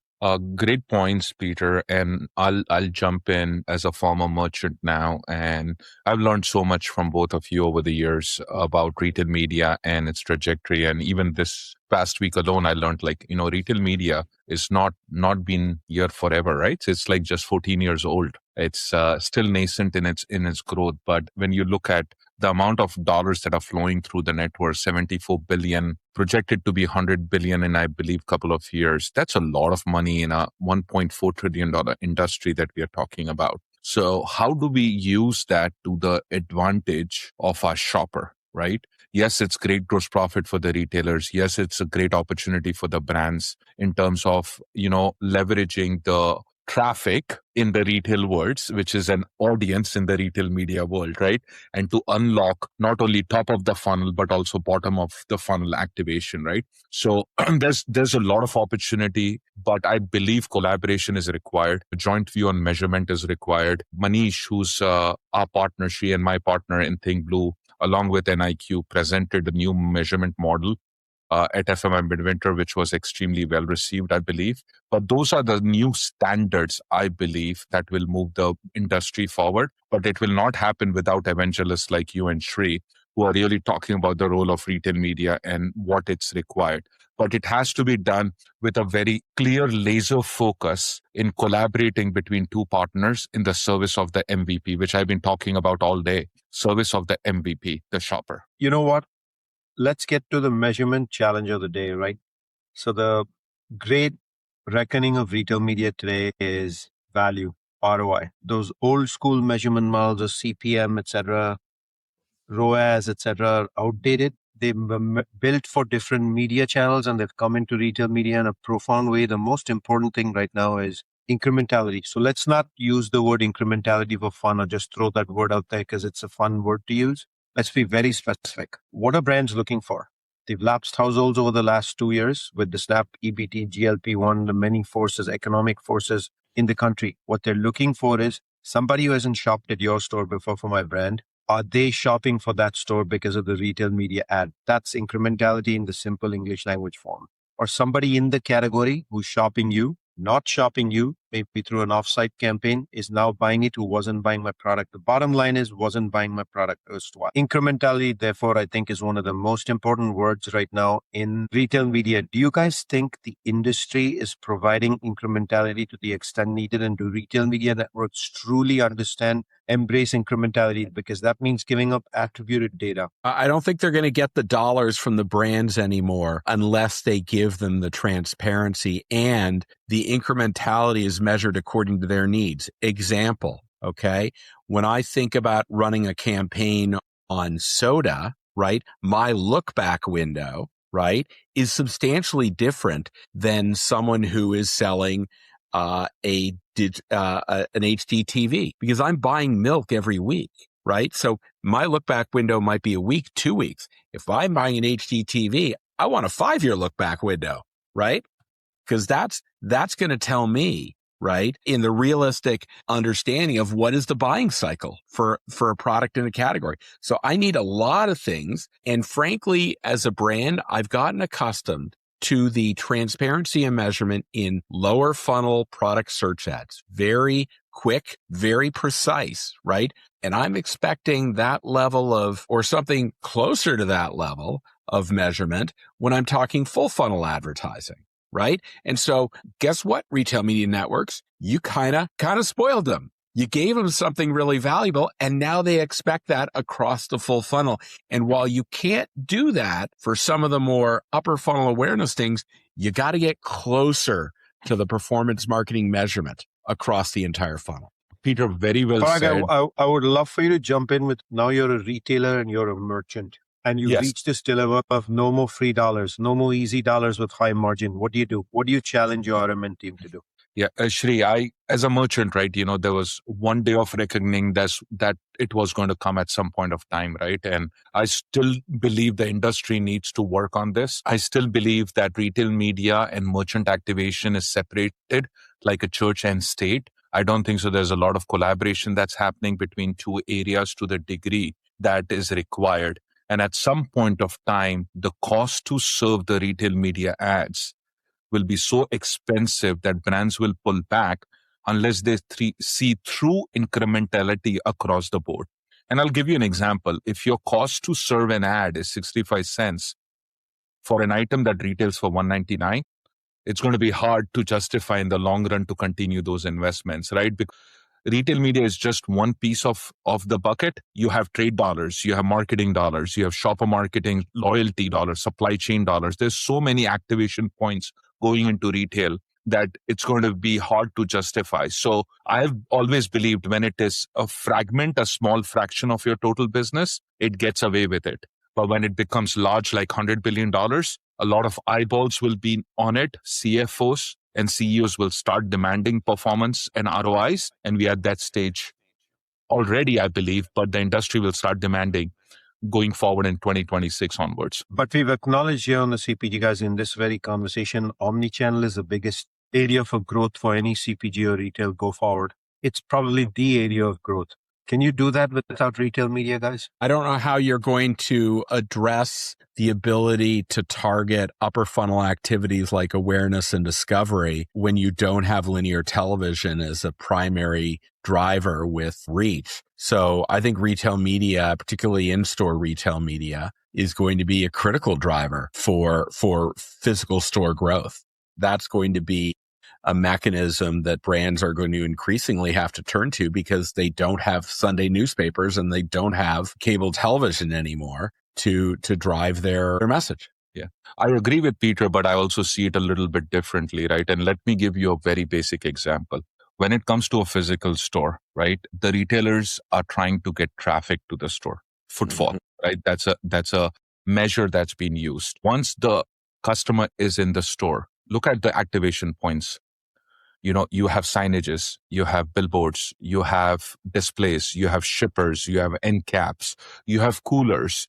great points, Peter. And I'll jump in as a former merchant now, and I've learned so much from both of you over the years about retail media and its trajectory. And even this past week alone, I learned, retail media is not been here forever, right? It's like just 14 years old. It's still nascent in its growth. But when you look at the amount of dollars that are flowing through the network, 74 billion, projected to be 100 billion in, I believe, a couple of years. That's a lot of money in a $1.4 trillion industry that we are talking about. So how do we use that to the advantage of our shopper, right? Yes, it's great gross profit for the retailers. Yes, it's a great opportunity for the brands in terms of, leveraging the traffic in the retail words, which is an audience in the retail media world, right? And to unlock not only top of the funnel, but also bottom of the funnel activation, right? So there's a lot of opportunity, but I believe collaboration is required. A joint view on measurement is required. Manish, who's our partner, she and my partner in ThinkBlue, along with NIQ, presented a new measurement model at FMI Midwinter, which was extremely well received, I believe. But those are the new standards, I believe, that will move the industry forward. But it will not happen without evangelists like you and Shri, who are really talking about the role of retail media and what it's required. But it has to be done with a very clear laser focus in collaborating between two partners in the service of the MVP, which I've been talking about all day. Service of the MVP, the shopper. You know what? Let's get to the measurement challenge of the day, right? So the great reckoning of retail media today is value, ROI. Those old school measurement models of CPM, etc., ROAS, etc., are outdated. They were built for different media channels and they've come into retail media in a profound way. The most important thing right now is incrementality. So let's not use the word incrementality for fun or just throw that word out there because it's a fun word to use. Let's be very specific. What are brands looking for? They've lapsed households over the last 2 years with the SNAP, EBT, GLP-1, the many forces, economic forces in the country. What they're looking for is somebody who hasn't shopped at your store before for my brand. Are they shopping for that store because of the retail media ad? That's incrementality in the simple English language form. Or somebody in the category who's shopping you, not shopping you, maybe through an offsite campaign, is now buying it who wasn't buying my product. The bottom line is wasn't buying my product erstwhile. Incrementality, therefore, I think is one of the most important words right now in retail media. Do you guys think the industry is providing incrementality to the extent needed, and do retail media networks truly understand, embrace incrementality? Because that means giving up attributed data. I don't think they're going to get the dollars from the brands anymore unless they give them the transparency and the incrementality is measured according to their needs. Example, okay? When I think about running a campaign on soda, right, my look back window, right, is substantially different than someone who is selling an HD TV because I'm buying milk every week, right? So my look back window might be a week, 2 weeks. If I'm buying an HD TV, I want a 5-year look back window, right? Because that's going to tell me, right, in the realistic understanding of what is the buying cycle for a product in a category. So I need a lot of things. And frankly, as a brand, I've gotten accustomed to the transparency and measurement in lower funnel product search ads. Very quick, very precise, right? And I'm expecting that level of, or something closer to that level of measurement when I'm talking full funnel advertising. Right. And so guess what, retail media networks, you kind of spoiled them. You gave them something really valuable and now they expect that across the full funnel. And while you can't do that for some of the more upper funnel awareness things, you got to get closer to the performance marketing measurement across the entire funnel. Peter, very well Parag, said. I would love for you to jump in with, now you're a retailer and you're a merchant. And you reach this dilemma of no more free dollars, no more easy dollars with high margin. What do you do? What do you challenge your RMN team to do? Yeah, Shri, as a merchant, right, there was one day of reckoning that it was going to come at some point of time, right? And I still believe the industry needs to work on this. I still believe that retail media and merchant activation is separated like a church and state. I don't think so. There's a lot of collaboration that's happening between two areas to the degree that is required. And at some point of time, the cost to serve the retail media ads will be so expensive that brands will pull back unless they see true incrementality across the board. And I'll give you an example. If your cost to serve an ad is 65 cents for an item that retails for $1.99, it's going to be hard to justify in the long run to continue those investments, right? Because retail media is just one piece of the bucket. You have trade dollars, you have marketing dollars, you have shopper marketing, loyalty dollars, supply chain dollars. There's so many activation points going into retail that it's going to be hard to justify. So I've always believed when it is a small fraction of your total business, it gets away with it. But when it becomes large, like $100 billion, a lot of eyeballs will be on it. CFOs, and CEOs will start demanding performance and ROIs. And we are at that stage already, I believe, but the industry will start demanding going forward in 2026 onwards. But we've acknowledged here on the CPG Guys in this very conversation, omnichannel is the biggest area for growth for any CPG or retail go forward. It's probably the area of growth. Can you do that without retail media, guys? I don't know how you're going to address the ability to target upper funnel activities like awareness and discovery when you don't have linear television as a primary driver with reach. So I think retail media, particularly in-store retail media, is going to be a critical driver for physical store growth. That's going to be a mechanism that brands are going to increasingly have to turn to because they don't have Sunday newspapers and they don't have cable television anymore to drive their message. Yeah, I agree with Peter, but I also see it a little bit differently, right? And let me give you a very basic example. When it comes to a physical store, right, the retailers are trying to get traffic to the store, footfall, right? That's a measure that's been used. Once the customer is in the store, look at the activation points. You have signages, you have billboards, you have displays, you have shippers, you have end caps, you have coolers.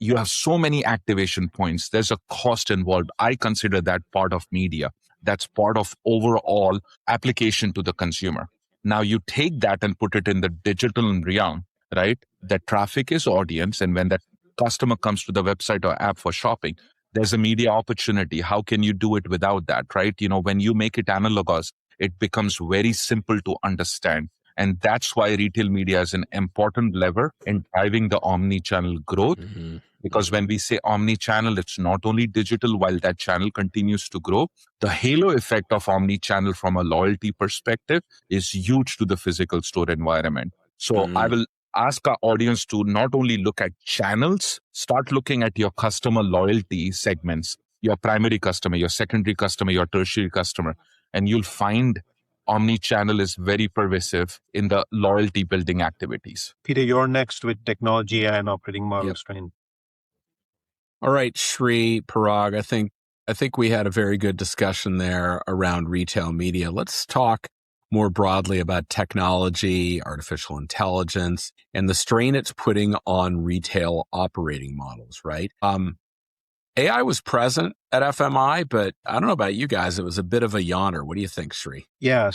You have so many activation points. There's a cost involved. I consider that part of media. That's part of overall application to the consumer. Now you take that and put it in the digital realm, right? That traffic is audience. And when that customer comes to the website or app for shopping, there's a media opportunity. How can you do it without that, right? When you make it analogous, it becomes very simple to understand. And that's why retail media is an important lever in driving the omni-channel growth. Because when we say omni-channel, it's not only digital. While that channel continues to grow, the halo effect of omni-channel from a loyalty perspective is huge to the physical store environment. So I will ask our audience to not only look at channels, start looking at your customer loyalty segments, your primary customer, your secondary customer, your tertiary customer, and you'll find omni-channel is very pervasive in the loyalty building activities. Peter, you're next with technology and operating model strain. All right, Shri, Parag, I think we had a very good discussion there around retail media. Let's talk more broadly about technology, artificial intelligence, and the strain it's putting on retail operating models, right? AI was present at FMI, but I don't know about you guys. It was a bit of a yawner. What do you think, Shri? Yeah.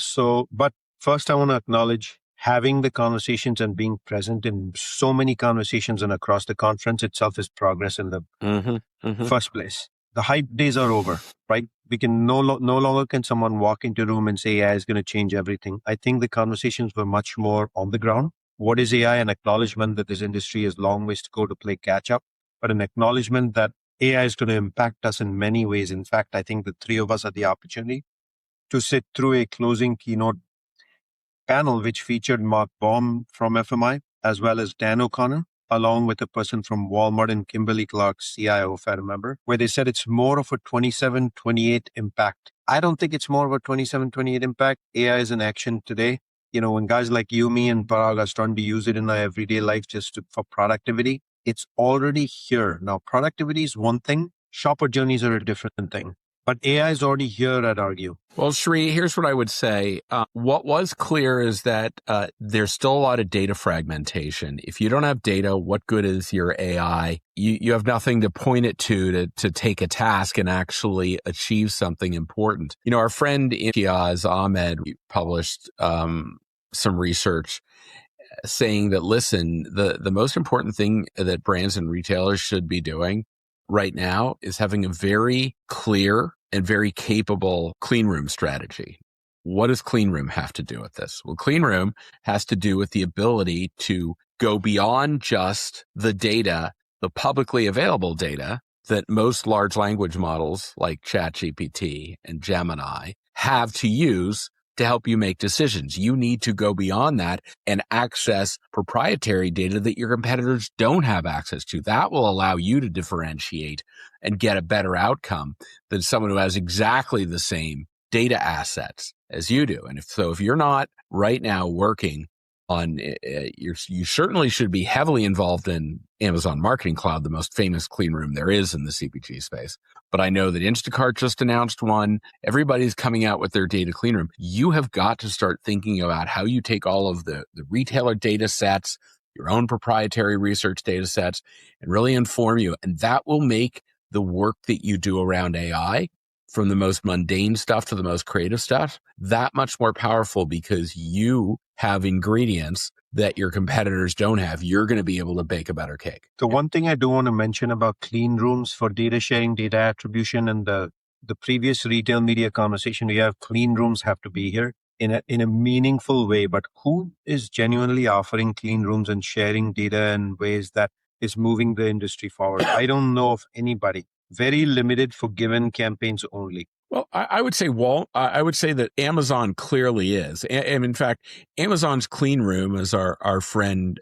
But first I want to acknowledge having the conversations and being present in so many conversations and across the conference itself is progress in the first place. The hype days are over, right? We can no longer can someone walk into a room and say AI is going to change everything. I think the conversations were much more on the ground. What is AI? An acknowledgement that this industry has long ways to go to play catch up, but an acknowledgement that AI is going to impact us in many ways. In fact, I think the three of us had the opportunity to sit through a closing keynote panel, which featured Mark Baum from FMI, as well as Dan O'Connor, along with a person from Walmart and Kimberly Clark, CIO, if I remember, where they said it's more of a 27-28 impact. I don't think it's more of a 27-28 impact. AI is in action today. When guys like you, me, and Parag are starting to use it in our everyday life for productivity, it's already here. Now, productivity is one thing. Shopper journeys are a different thing. But AI is already here, I'd argue. Well, Shri, here's what I would say. What was clear is that there's still a lot of data fragmentation. If you don't have data, what good is your AI? You have nothing to point it to take a task and actually achieve something important. Our friend Imtiaz Ahmed published some research saying that, listen, the most important thing that brands and retailers should be doing right now is having a very clear and very capable clean room strategy. What does clean room have to do with this? Well, clean room has to do with the ability to go beyond just the data, the publicly available data that most large language models like ChatGPT and Gemini have to use to help you make decisions. You need to go beyond that and access proprietary data that your competitors don't have access to. That will allow you to differentiate and get a better outcome than someone who has exactly the same data assets as you do. And if you're not right now working on, you certainly should be heavily involved in Amazon Marketing Cloud, the most famous clean room there is in the CPG space. but I know that Instacart just announced one. Everybody's coming out with their data clean room. You have got to start thinking about how you take all of the retailer data sets, your own proprietary research data sets, and really inform you. And that will make the work that you do around AI, from the most mundane stuff to the most creative stuff, that much more powerful, because you have ingredients that your competitors don't have. You're going to be able to bake a better cake. The one thing I do want to mention about clean rooms for data sharing, data attribution, and the previous retail media conversation, we have clean rooms have to be here in a meaningful way. But who is genuinely offering clean rooms and sharing data in ways that is moving the industry forward? I don't know of anybody. Very limited for given campaigns only. Well, I would say, I would say that Amazon clearly is. And in fact, Amazon's clean room, as our friend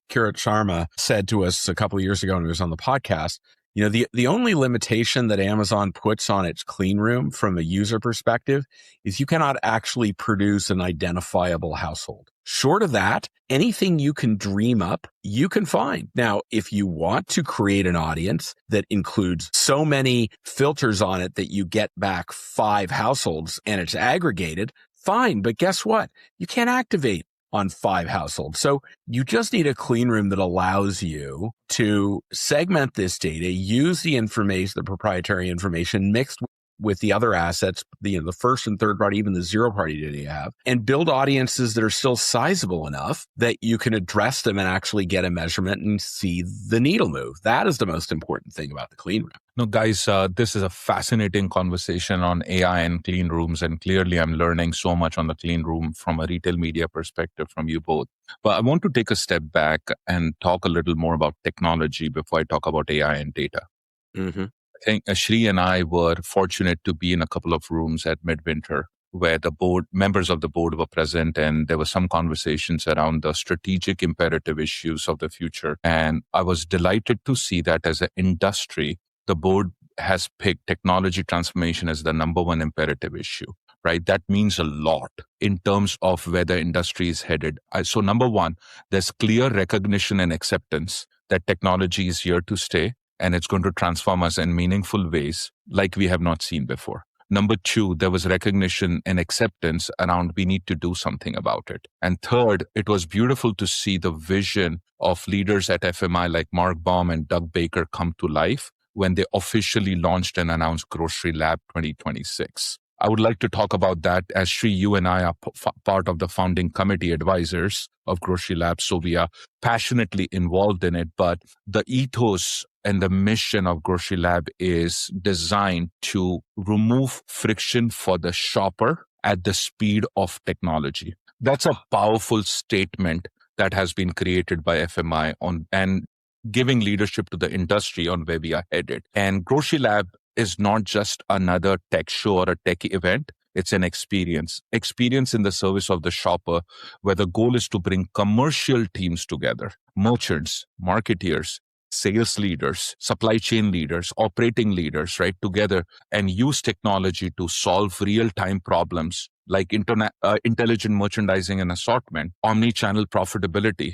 Kirat Sharma said to us a couple of years ago when he was on the podcast, the only limitation that Amazon puts on its clean room from a user perspective is you cannot actually produce an identifiable household. Short of that, anything you can dream up, you can find. Now, if you want to create an audience that includes so many filters on it that you get back 5 households and it's aggregated, fine. But guess what? You can't activate on 5 households. So you just need a clean room that allows you to segment this data, use the information, the proprietary information mixed with the other assets, the first and third party, even the zero party data you have, and build audiences that are still sizable enough that you can address them and actually get a measurement and see the needle move. That is the most important thing about the clean room. No, guys, this is a fascinating conversation on AI and clean rooms. And clearly, I'm learning so much on the clean room from a retail media perspective from you both. But I want to take a step back and talk a little more about technology before I talk about AI and data. Mm-hmm. I think Shri and I were fortunate to be in a couple of rooms at Midwinter where the members of the board were present, and there were some conversations around the strategic imperative issues of the future. And I was delighted to see that as an industry, the board has picked technology transformation as the number one imperative issue, right? That means a lot in terms of where the industry is headed. So number one, there's clear recognition and acceptance that technology is here to stay, and it's going to transform us in meaningful ways like we have not seen before. Number two, there was recognition and acceptance around we need to do something about it. And third, it was beautiful to see the vision of leaders at FMI like Mark Baum and Doug Baker come to life when they officially launched and announced Grocery Lab 2026. I would like to talk about that, as Shri, you and I are part of the founding committee advisors of Grocery Lab, so we are passionately involved in it. But the ethos and the mission of Grocery Lab is designed to remove friction for the shopper at the speed of technology. That's a powerful statement that has been created by FMI and giving leadership to the industry on where we are headed. And Grocery Lab is not just another tech show or a tech event. It's an experience in the service of the shopper, where the goal is to bring commercial teams together, merchants, marketeers, sales leaders, supply chain leaders, operating leaders, right, together, and use technology to solve real-time problems like intelligent merchandising and assortment, omni-channel profitability,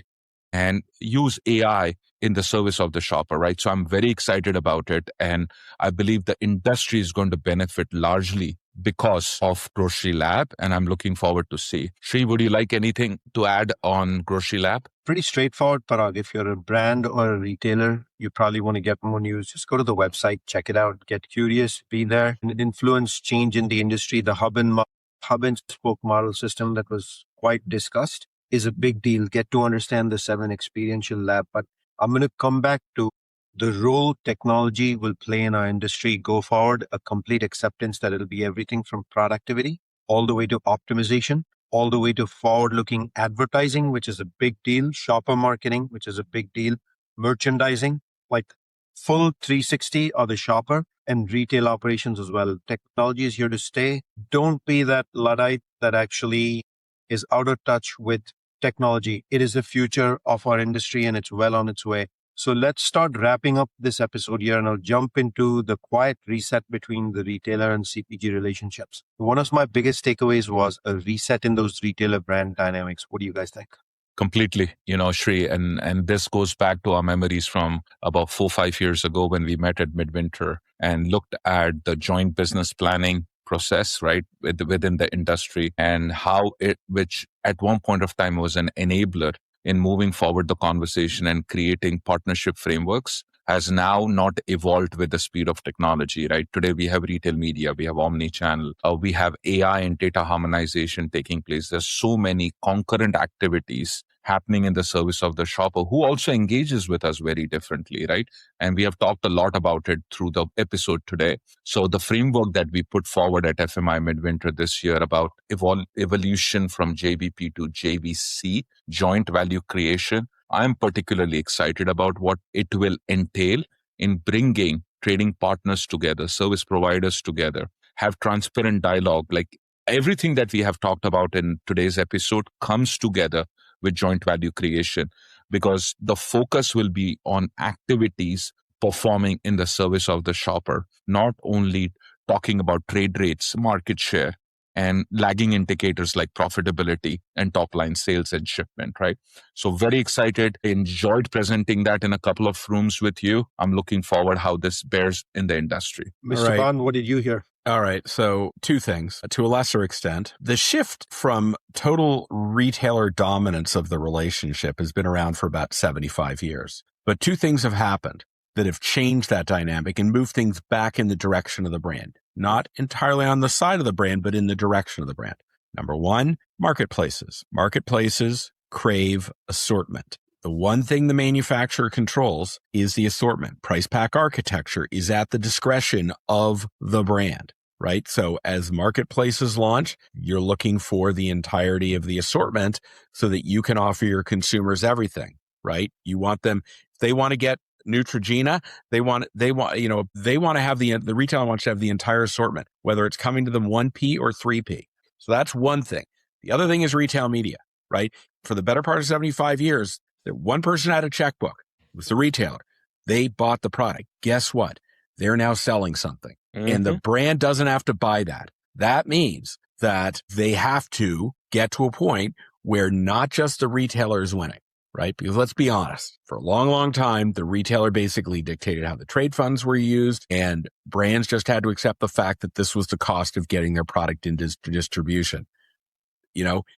and use AI in the service of the shopper, right? So I'm very excited about it. And I believe the industry is going to benefit largely because of Grocery Lab. And I'm looking forward to see. Shri, would you like anything to add on Grocery Lab? Pretty straightforward, Parag. If you're a brand or a retailer, you probably want to get more news. Just go to the website, check it out, get curious, be there, and influence change in the industry. The hub and spoke model system that was quite discussed is a big deal. Get to understand the 7 experiential lab. But I'm going to come back to the role technology will play in our industry go forward, a complete acceptance that it'll be everything from productivity all the way to optimization, all the way to forward-looking advertising, which is a big deal, shopper marketing, which is a big deal, merchandising, like full 360 of the shopper, and retail operations as well. Technology is here to stay. Don't be that Luddite that actually is out of touch with technology. It is the future of our industry, and it's well on its way. So let's start wrapping up this episode here, and I'll jump into the quiet reset between the retailer and CPG relationships. One of my biggest takeaways was a reset in those retailer brand dynamics. What do you guys think? Completely, Shri, and this goes back to our memories from about 4 or 5 years ago when we met at Midwinter and looked at the joint business planning process, right, within the industry, and how which at one point of time was an enabler in moving forward the conversation and creating partnership frameworks, has now not evolved with the speed of technology, right? Today we have retail media, we have omni-channel, we have AI and data harmonization taking place. There's so many concurrent activities happening in the service of the shopper who also engages with us very differently, right? And we have talked a lot about it through the episode today. So the framework that we put forward at FMI Midwinter this year about evolution from JBP to JVC, joint value creation, I'm particularly excited about what it will entail in bringing trading partners together, service providers together, have transparent dialogue. Like everything that we have talked about in today's episode comes together with joint value creation, because the focus will be on activities performing in the service of the shopper, not only talking about trade rates, market share, and lagging indicators like profitability and top line sales and shipment, right? So very excited. Enjoyed presenting that in a couple of rooms with you. I'm looking forward how this bears in the industry. Mr. Bond, what did you hear? All right. So 2 things. To a lesser extent, the shift from total retailer dominance of the relationship has been around for about 75 years. But 2 things have happened that have changed that dynamic and moved things back in the direction of the brand. Not entirely on the side of the brand, but in the direction of the brand. Number 1, marketplaces. Marketplaces crave assortment. The one thing the manufacturer controls is the assortment. Price pack architecture is at the discretion of the brand, right? So as marketplaces launch, you're looking for the entirety of the assortment so that you can offer your consumers everything, right? You want them, if they want to get Neutrogena, they want to have the retailer wants to have the entire assortment, whether it's coming to them 1P or 3P. So that's one thing. The other thing is retail media, right? For the better part of 75 years, that one person had a checkbook. It was the retailer. They bought the product. Guess what? They're now selling something. And the brand doesn't have to buy that. That means that they have to get to a point where not just the retailer is winning, right? Because let's be honest, for a long, long time, the retailer basically dictated how the trade funds were used, and brands just had to accept the fact that this was the cost of getting their product into distribution.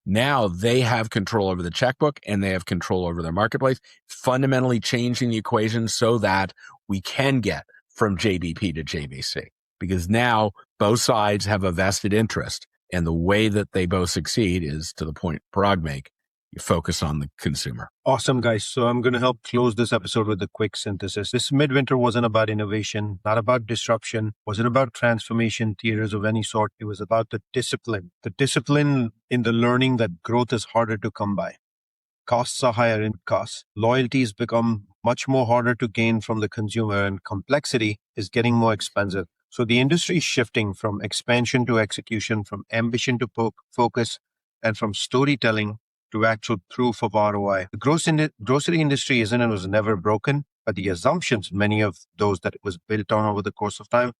Now they have control over the checkbook and they have control over their marketplace, fundamentally changing the equation so that we can get from JBP to JVC, because now both sides have a vested interest, and the way that they both succeed is, to the point Parag make, you focus on the consumer. Awesome, guys. So I'm going to help close this episode with a quick synthesis. This Midwinter wasn't about innovation, not about disruption, wasn't about transformation theaters of any sort. It was about the discipline in the learning that growth is harder to come by. Costs are higher in costs. Loyalties become much more harder to gain from the consumer, and complexity is getting more expensive. So the industry is shifting from expansion to execution, from ambition to focus, and from storytelling to actual proof of ROI. The grocery industry was never broken, but the assumptions, many of those that it was built on over the course of time,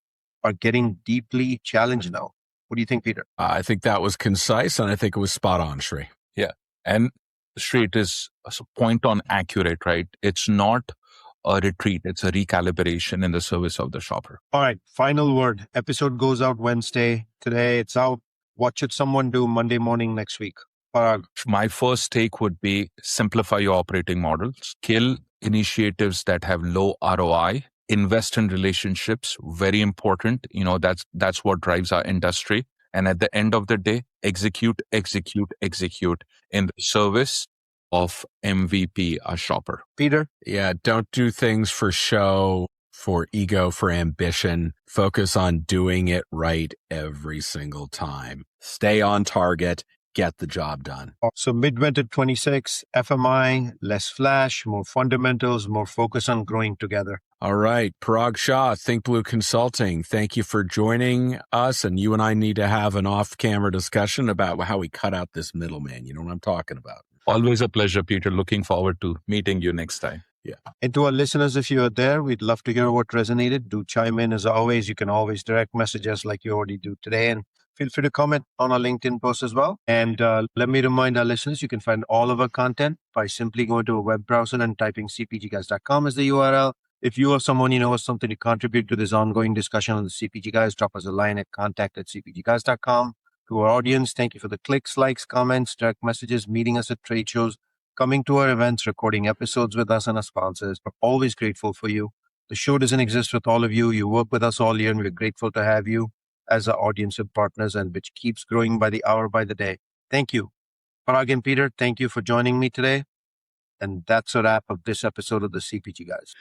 are getting deeply challenged now. What do you think, Peter? I think that was concise, and I think it was spot on, Shri. Yeah. And Shri, it is a point on accurate, right? It's not a retreat. It's a recalibration in the service of the shopper. All right. Final word. Episode goes out Wednesday. Today it's out. What should someone do Monday morning next week? Parag. My first take would be simplify your operating models, kill initiatives that have low ROI, invest in relationships, very important. That's what drives our industry. And at the end of the day, execute in the service of MVP, a shopper. Peter? Yeah, don't do things for show, for ego, for ambition. Focus on doing it right every single time. Stay on target. Get the job done. So Midwinter 26, FMI, less flash, more fundamentals, more focus on growing together. All right. Parag Shah, ThinkBlue Consulting. Thank you for joining us. And you and I need to have an off-camera discussion about how we cut out this middleman. You know what I'm talking about. Always a pleasure, Peter. Looking forward to meeting you next time. Yeah. And to our listeners, if you are there, we'd love to hear what resonated. Do chime in as always. You can always direct message us like you already do today. And Feel free to comment on our LinkedIn post as well. And let me remind our listeners, you can find all of our content by simply going to a web browser and typing cpgguys.com as the URL. If you or someone you know has something to contribute to this ongoing discussion on the CPG Guys, drop us a line at contact@cpgguys.com. To our audience, thank you for the clicks, likes, comments, direct messages, meeting us at trade shows, coming to our events, recording episodes with us and our sponsors. We're always grateful for you. The show doesn't exist with all of you. You work with us all year, and we're grateful to have you as our audience and partners, and which keeps growing by the hour, by the day. Thank you. Parag and Peter, thank you for joining me today. And that's a wrap of this episode of the CPG Guys.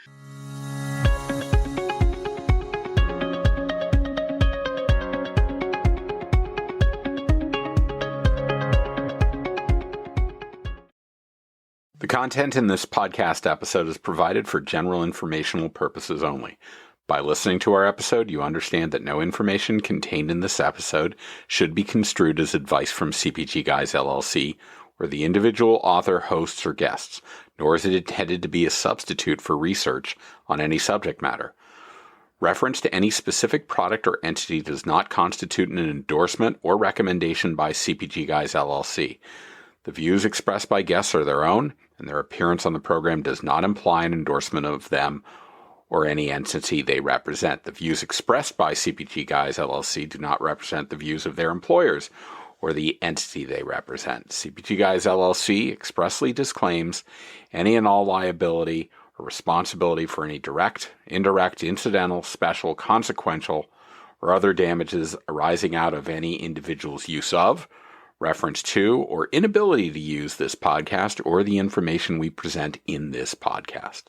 The content in this podcast episode is provided for general informational purposes only. By listening to our episode, you understand that no information contained in this episode should be construed as advice from CPG Guys LLC or the individual author, hosts, or guests, nor is it intended to be a substitute for research on any subject matter. Reference to any specific product or entity does not constitute an endorsement or recommendation by CPG Guys LLC. The views expressed by guests are their own, and their appearance on the program does not imply an endorsement of them or any entity they represent. The views expressed by CPG Guys LLC do not represent the views of their employers or the entity they represent. CPG Guys LLC expressly disclaims any and all liability or responsibility for any direct, indirect, incidental, special, consequential, or other damages arising out of any individual's use of, reference to, or inability to use this podcast or the information we present in this podcast.